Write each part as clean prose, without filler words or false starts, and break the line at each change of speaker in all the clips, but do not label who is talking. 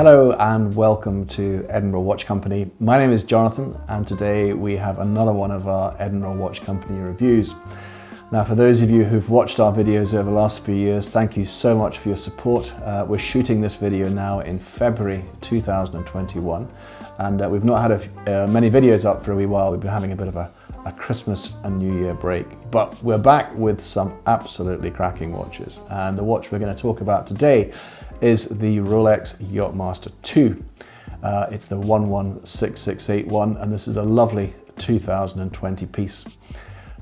Hello and welcome to Edinburgh Watch Company. My name is Jonathan and today we have another one of our Edinburgh Watch Company reviews. Now for those of you who've watched our videos over the last few years, thank you so much for your support. We're shooting this video now in February 2021 and we've not had many videos up for a wee while. We've been having a bit of a Christmas and New Year break, but we're back with some absolutely cracking watches, and the watch we're going to talk about today is the Rolex Yachtmaster II. It's the 116681 and this is a lovely 2020 piece.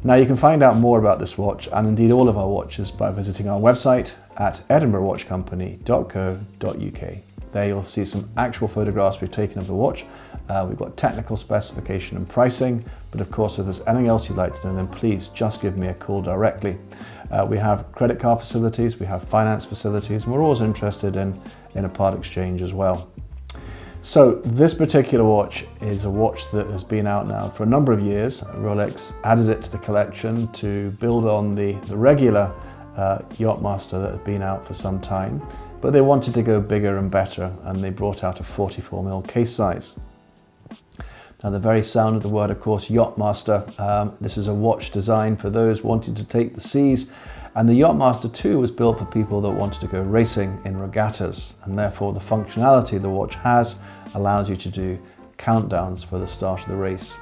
Now you can find out more about this watch and indeed all of our watches by visiting our website at edinburghwatchcompany.co.uk. There you'll see some actual photographs we've taken of the watch. We've got technical specification and pricing, but of course if there's anything else you'd like to know, then please just give me a call directly. We have credit card facilities, we have finance facilities, and we're always interested in a part exchange as well. So this particular watch is a watch that has been out now for a number of years. Rolex added it to the collection to build on the regular Yachtmaster that had been out for some time, but they wanted to go bigger and better and they brought out a 44mm case size. Now the very sound of the word, of course, Yachtmaster. This is a watch designed for those wanting to take the seas, and the Yachtmaster II was built for people that wanted to go racing in regattas, and therefore the functionality the watch has allows you to do countdowns for the start of the race.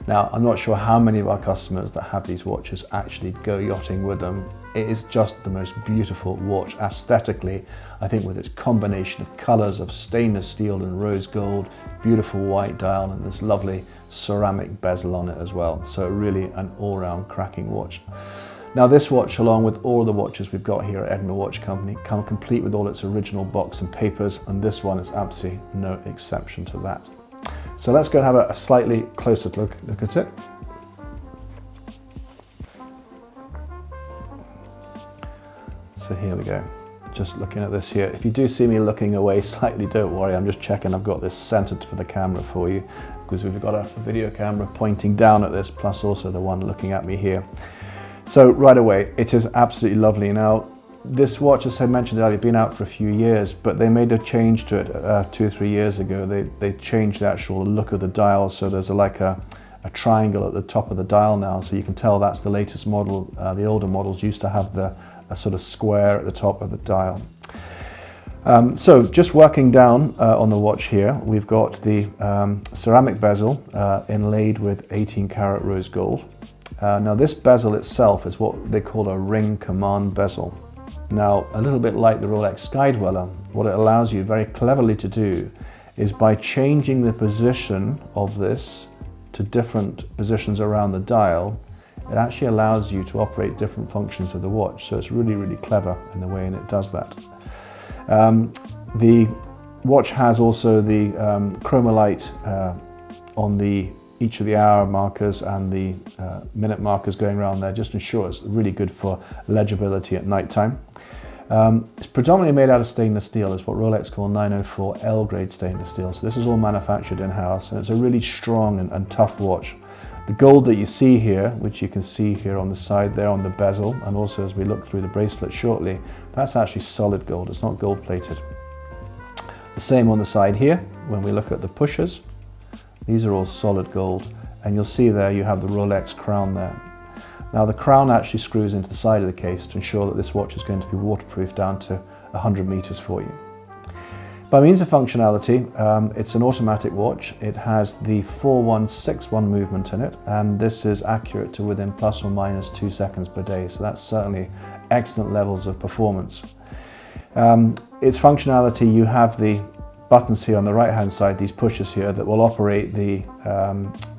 Now I'm not sure how many of our customers that have these watches actually go yachting with them. It is just the most beautiful watch aesthetically, I think, with its combination of colours of stainless steel and rose gold, beautiful white dial and this lovely ceramic bezel on it as well. So really an all-round cracking watch. Now this watch, along with all the watches we've got here at Edinburgh Watch Company, come complete with all its original box and papers, and this one is absolutely no exception to that. So let's go and have a slightly closer look at it. So here we go, just looking at this here. If you do see me looking away slightly, don't worry, I'm just checking I've got this centered for the camera for you, because we've got a video camera pointing down at this, plus also the one looking at me here. So right away, it is absolutely lovely. Now, this watch, as I mentioned earlier, been out for a few years, but they made a change to it 2 or 3 years ago. They changed the actual look of the dial, so there's like a triangle at the top of the dial now, so you can tell that's the latest model. The older models used to have a sort of square at the top of the dial. So just working down on the watch here, we've got the ceramic bezel inlaid with 18 karat rose gold. Now this bezel itself is what they call a ring command bezel. Now, a little bit like the Rolex Skydweller, what it allows you very cleverly to do is by changing the position of this to different positions around the dial, it actually allows you to operate different functions of the watch. So it's really, really clever in the way it does that. The watch has also the chromolite on each of the hour markers and the minute markers going around there, just to ensure it's really good for legibility at night time. It's predominantly made out of stainless steel. It's what Rolex call 904 L grade stainless steel. So this is all manufactured in-house, and it's a really strong and tough watch. The gold that you see here, which you can see here on the side there on the bezel, and also as we look through the bracelet shortly, that's actually solid gold. It's not gold plated. The same on the side here. When we look at the pushers, these are all solid gold, and you'll see there you have the Rolex crown there. Now the crown actually screws into the side of the case to ensure that this watch is going to be waterproof down to 100 meters for you. By means of functionality, it's an automatic watch. It has the 4161 movement in it, and this is accurate to within plus or minus 2 seconds per day, so that's certainly excellent levels of performance. Its functionality, you have the buttons here on the right hand side, these pushers here, that will operate the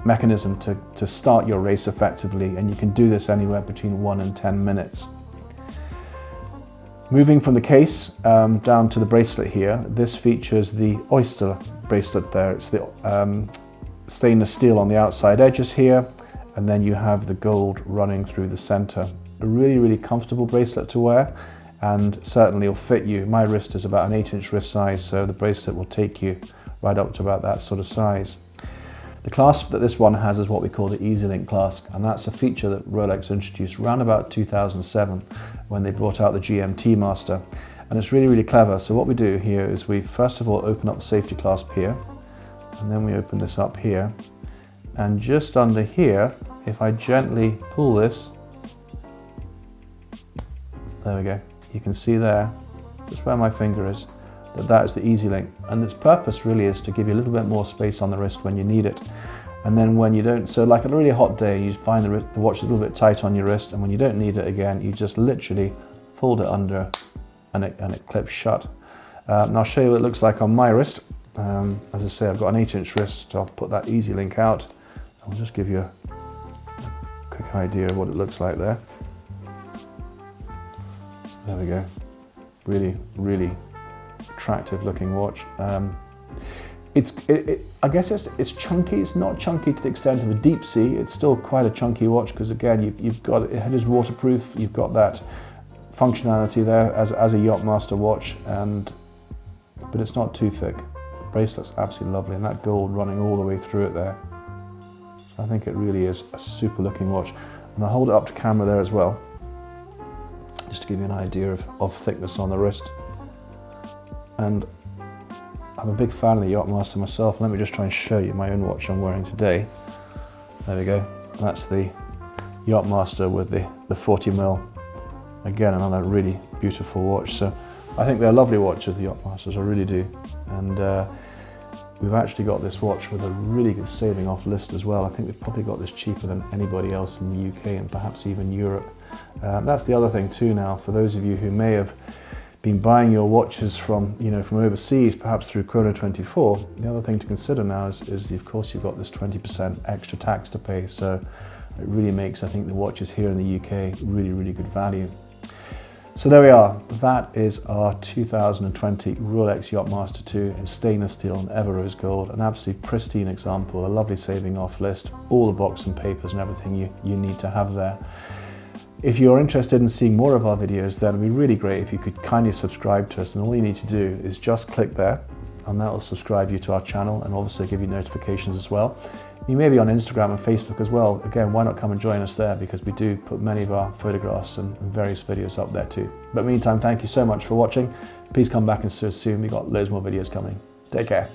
mechanism to start your race effectively, and you can do this anywhere between 1 and 10 minutes. Moving from the case down to the bracelet here, this features the Oyster bracelet there. It's the stainless steel on the outside edges here, and then you have the gold running through the center. A really, really comfortable bracelet to wear, and certainly will fit you. My wrist is about an 8-inch wrist size, so the bracelet will take you right up to about that sort of size. The clasp that this one has is what we call the EasyLink clasp, and that's a feature that Rolex introduced around about 2007 when they brought out the GMT Master. and it's really, really clever. So what we do here is we first of all open up the safety clasp here, and then we open this up here, and just under here, if I gently pull this, there we go, you can see there, just where my finger is, that is the easy link, and its purpose really is to give you a little bit more space on the wrist when you need it. And then when you don't, so like a really hot day, you find the watch a little bit tight on your wrist, and when you don't need it again, you just literally fold it under and it clips shut. And I'll show you what it looks like on my wrist. As I say, I've got an 8-inch wrist, so I'll put that easy link out. I'll just give you a quick idea of what it looks like there. There we go. Really, really attractive looking watch. I guess it's chunky. It's not chunky to the extent of a deep sea. It's still quite a chunky watch because again, you've got it is waterproof. You've got that functionality there as a Yachtmaster watch, but it's not too thick. The bracelet's absolutely lovely, and that gold running all the way through it there. So I think it really is a super looking watch. And I'll hold it up to camera there as well, just to give you an idea of thickness on the wrist. And I'm a big fan of the Yachtmaster myself. Let me just try and show you my own watch I'm wearing today. There we go. That's the Yachtmaster with the 40mm. Again, another really beautiful watch. So I think they're lovely watches, the Yachtmasters, I really do. And we've actually got this watch with a really good saving off list as well. I think we've probably got this cheaper than anybody else in the UK and perhaps even Europe. That's the other thing too now, for those of you who may have been buying your watches from overseas, perhaps through Chrono24, the other thing to consider now is of course you've got this 20% extra tax to pay. So it really makes, I think, the watches here in the UK really, really good value. So there we are. That is our 2020 Rolex Yachtmaster II in stainless steel and Everose gold. An absolutely pristine example, a lovely saving off list, all the box and papers and everything you need to have there. If you're interested in seeing more of our videos, then it'd be really great if you could kindly subscribe to us, and all you need to do is just click there, and that will subscribe you to our channel and obviously give you notifications as well. You may be on Instagram and Facebook as well. Again, why not come and join us there, because we do put many of our photographs and various videos up there too. But meantime, thank you so much for watching. Please come back and see us soon. We've got loads more videos coming. Take care.